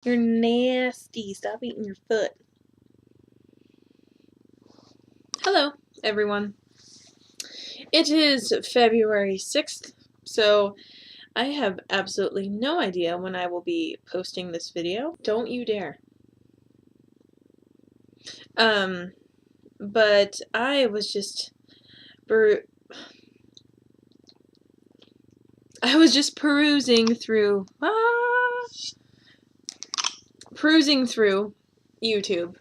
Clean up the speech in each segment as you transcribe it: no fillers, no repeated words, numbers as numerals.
You're nasty. Stop eating your foot. Hello, everyone. It is February 6th, so I have absolutely no idea when I will be posting this video. Don't you dare. But I was just perusing through YouTube,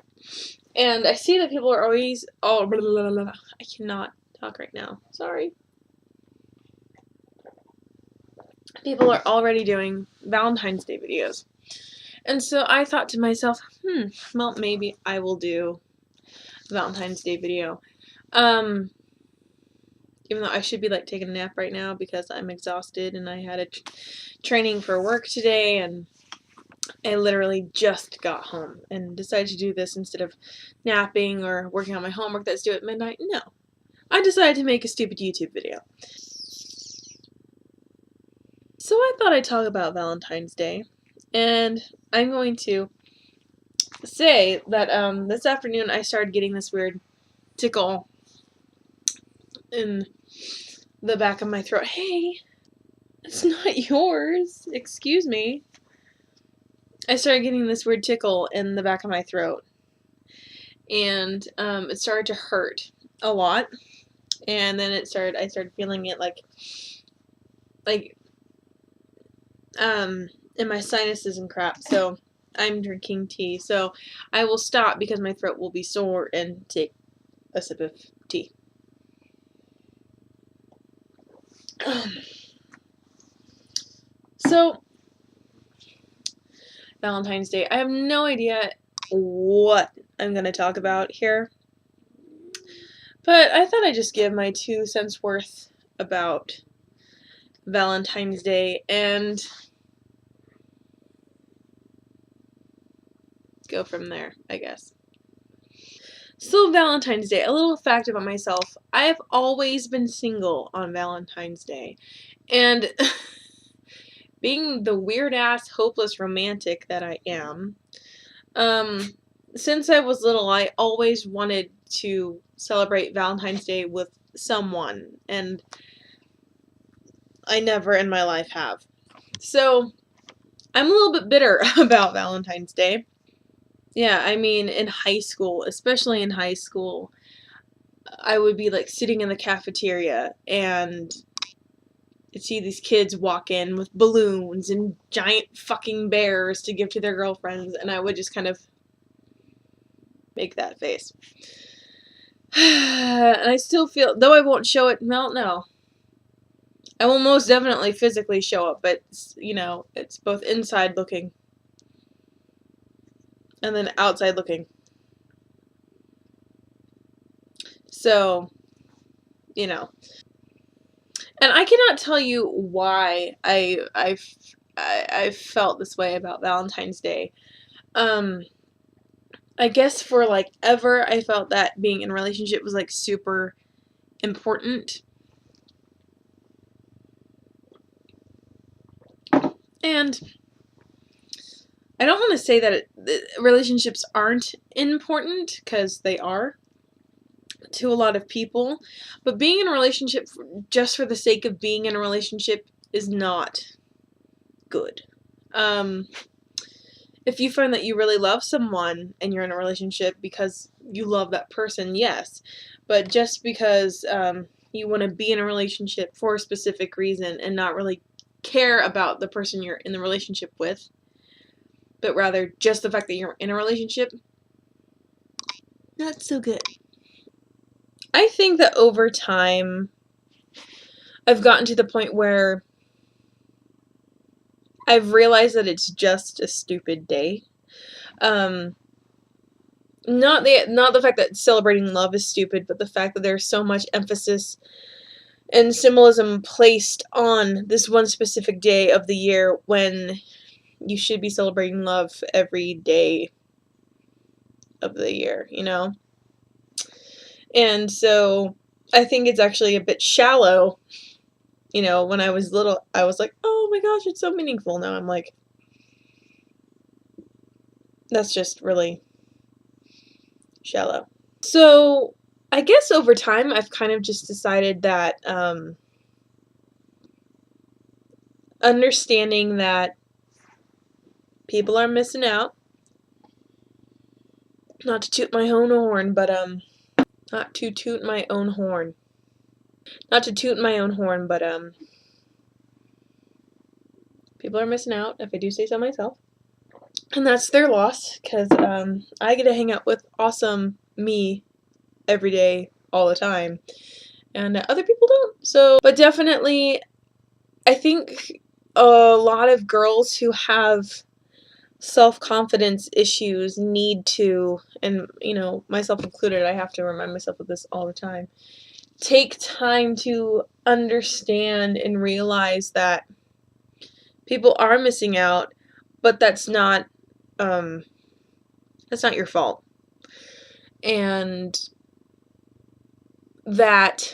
and I see that people are always I cannot talk right now. Sorry. People are already doing Valentine's Day videos. And so I thought to myself, well, maybe I will do a Valentine's Day video. Even though I should be like taking a nap right now because I'm exhausted and I had a training for work today, and I literally just got home and decided to do this instead of napping or working on my homework that's due at midnight. No. I decided to make a stupid YouTube video. So I thought I'd talk about Valentine's Day, and I'm going to say that this afternoon I started getting this weird tickle in the back of my throat. Hey, it's not yours. Excuse me. I started getting this weird tickle in the back of my throat, and it started to hurt a lot, and then I started feeling it like in my sinuses and crap. So I'm drinking tea. So I will stop because my throat will be sore and take a sip of tea. So Valentine's Day. I have no idea what I'm going to talk about here, but I thought I'd just give my 2 cents worth about Valentine's Day and go from there, I guess. So Valentine's Day, a little fact about myself. I've always been single on Valentine's Day, and being the weird-ass, hopeless romantic that I am, since I was little, I always wanted to celebrate Valentine's Day with someone, and I never in my life have. So, I'm a little bit bitter about Valentine's Day. Yeah, I mean, in high school, especially in high school, I would be like sitting in the cafeteria and see these kids walk in with balloons and giant fucking bears to give to their girlfriends, and I would just kind of make that face. And I still feel, though I won't show it, no. I will most definitely physically show up, but, you know, it's both inside looking and then outside looking. So, you know. And I cannot tell you why I felt this way about Valentine's Day. I guess for like ever I felt that being in a relationship was like super important. And I don't want to say that relationships aren't important, because they are to a lot of people, but being in a relationship just for the sake of being in a relationship is not good. If you find that you really love someone and you're in a relationship because you love that person, yes, but just because you want to be in a relationship for a specific reason and not really care about the person you're in the relationship with, but rather just the fact that you're in a relationship, not so good. I think that over time, I've gotten to the point where I've realized that it's just a stupid day. Not the fact that celebrating love is stupid, but the fact that there's so much emphasis and symbolism placed on this one specific day of the year when you should be celebrating love every day of the year, you know? And so I think it's actually a bit shallow. You know, when I was little, I was like, oh my gosh, it's so meaningful. Now I'm like, That's just really shallow. So I guess over time I've kind of just decided that understanding that people are missing out, not to toot my own horn, but not to toot my own horn. Not to toot my own horn, but people are missing out, if I do say so myself. And that's their loss, because I get to hang out with awesome me every day, all the time. And other people don't. So, but definitely, I think a lot of girls who have self-confidence issues need to, and you know, myself included, I have to remind myself of this all the time, take time to understand and realize that people are missing out, but that's not your fault. And that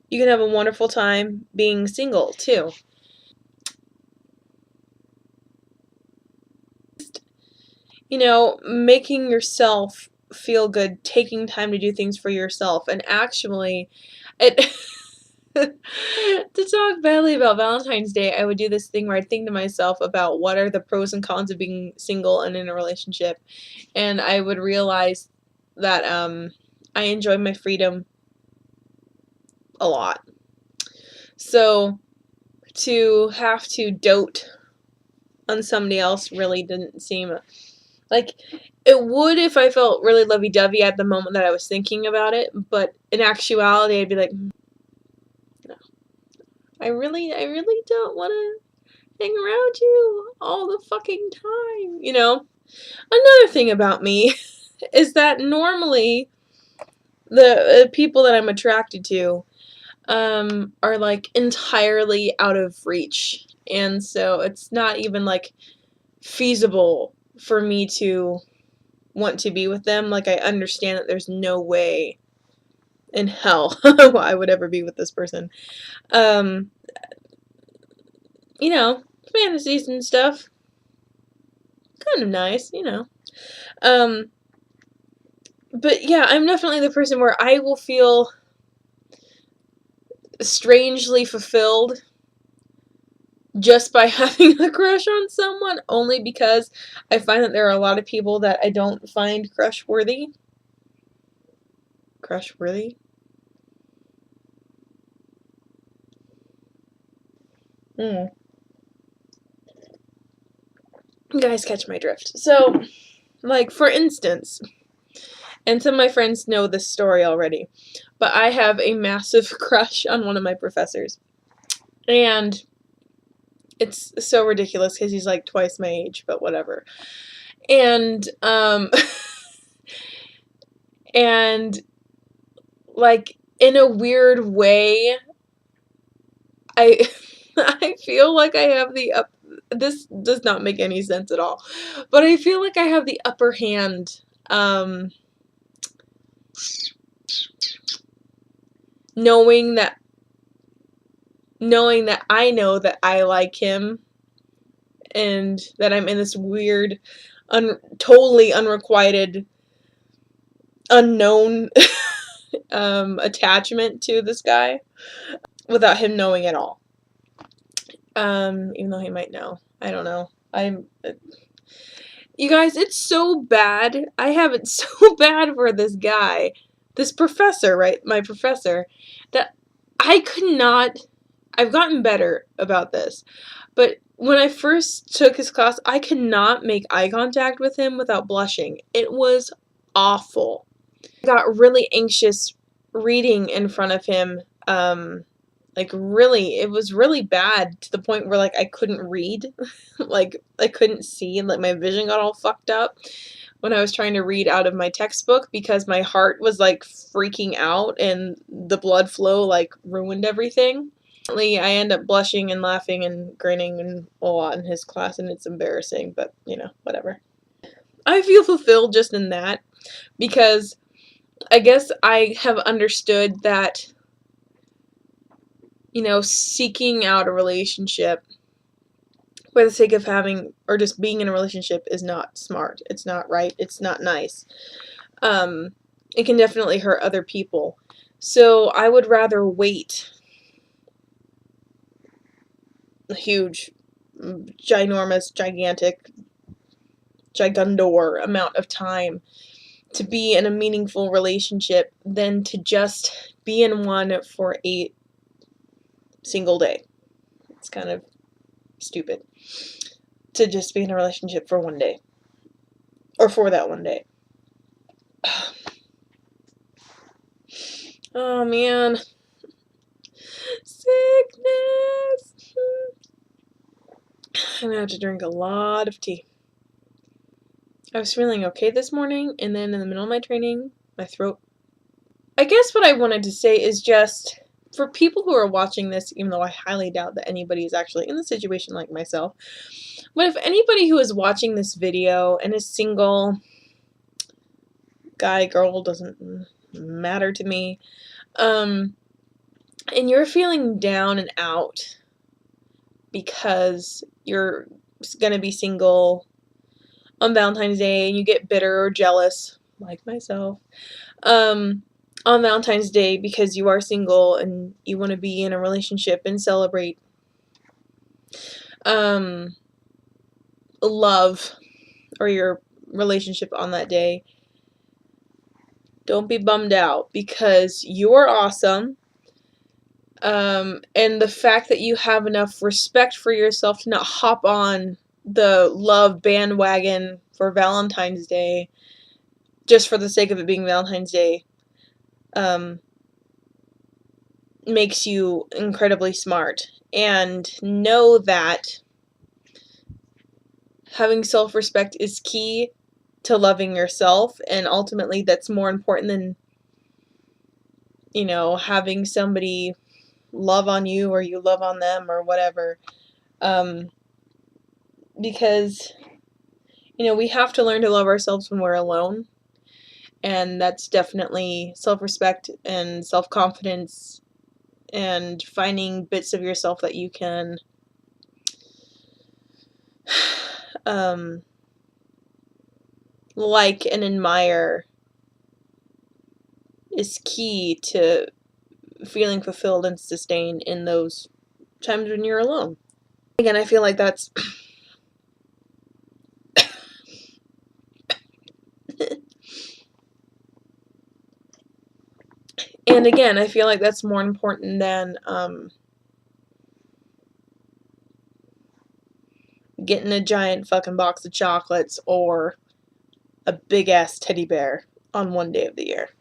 you can have a wonderful time being single too. You know, making yourself feel good, taking time to do things for yourself, and actually, it to talk badly about Valentine's Day, I would do this thing where I'd think to myself about what are the pros and cons of being single and in a relationship, and I would realize that I enjoy my freedom a lot. So to have to dote on somebody else really didn't seem like it would if I felt really lovey-dovey at the moment that I was thinking about it, but in actuality I'd be like, no, I really don't want to hang around you all the fucking time, you know? Another thing about me is that normally the people that I'm attracted to are like entirely out of reach, and so it's not even like feasible for me to want to be with them. Like, I understand that there's no way in hell I would ever be with this person. You know, fantasies and stuff, kind of nice, you know. But yeah, I'm definitely the person where I will feel strangely fulfilled just by having a crush on someone, only because I find that there are a lot of people that I don't find crush-worthy. Crush-worthy? You guys catch my drift. So, like, for instance, and some of my friends know this story already, but I have a massive crush on one of my professors. And it's so ridiculous because he's like twice my age, but whatever. And, and, like, in a weird way, I I feel like I have this does not make any sense at all, but I feel like I have the upper hand, knowing that I know that I like him, and that I'm in this weird, totally unrequited, unknown attachment to this guy, without him knowing at all. Even though he might know. I don't know. You guys, it's so bad. I have it so bad for this guy, this professor, right? My professor, that I could not. I've gotten better about this, but when I first took his class, I could not make eye contact with him without blushing. It was awful. I got really anxious reading in front of him. Like, really, it was really bad to the point where, like, I couldn't read. Like, I couldn't see, and, like, my vision got all fucked up when I was trying to read out of my textbook because my heart was, like, freaking out and the blood flow, like, ruined everything. I end up blushing and laughing and grinning and a lot in his class, and it's embarrassing, but, you know, whatever. I feel fulfilled just in that because I guess I have understood that, you know, seeking out a relationship for the sake of having or just being in a relationship is not smart. It's not right. It's not nice. It can definitely hurt other people. So I would rather wait a huge, ginormous, gigantic, gigundor amount of time to be in a meaningful relationship than to just be in one for a single day. It's kind of stupid to just be in a relationship for one day. Or for that one day. Oh man. Sickness. I'm gonna have to drink a lot of tea. I was feeling okay this morning, and then in the middle of my training, my throat. I guess what I wanted to say is just for people who are watching this, even though I highly doubt that anybody is actually in the situation like myself, but if anybody who is watching this video and is single, guy, girl, doesn't matter to me, and you're feeling down and out because you're gonna be single on Valentine's Day and you get bitter or jealous, like myself, on Valentine's Day because you are single and you want to be in a relationship and celebrate love or your relationship on that day, don't be bummed out because you're awesome. And the fact that you have enough respect for yourself to not hop on the love bandwagon for Valentine's Day just for the sake of it being Valentine's Day makes you incredibly smart. And know that having self-respect is key to loving yourself, and ultimately that's more important than, having somebody love on you or you love on them or whatever. Because, we have to learn to love ourselves when we're alone, and that's definitely self-respect and self-confidence and finding bits of yourself that you can like and admire is key to feeling fulfilled and sustained in those times when you're alone. Again, I feel like that's and again, I feel like that's more important than getting a giant fucking box of chocolates or a big ass teddy bear on one day of the year.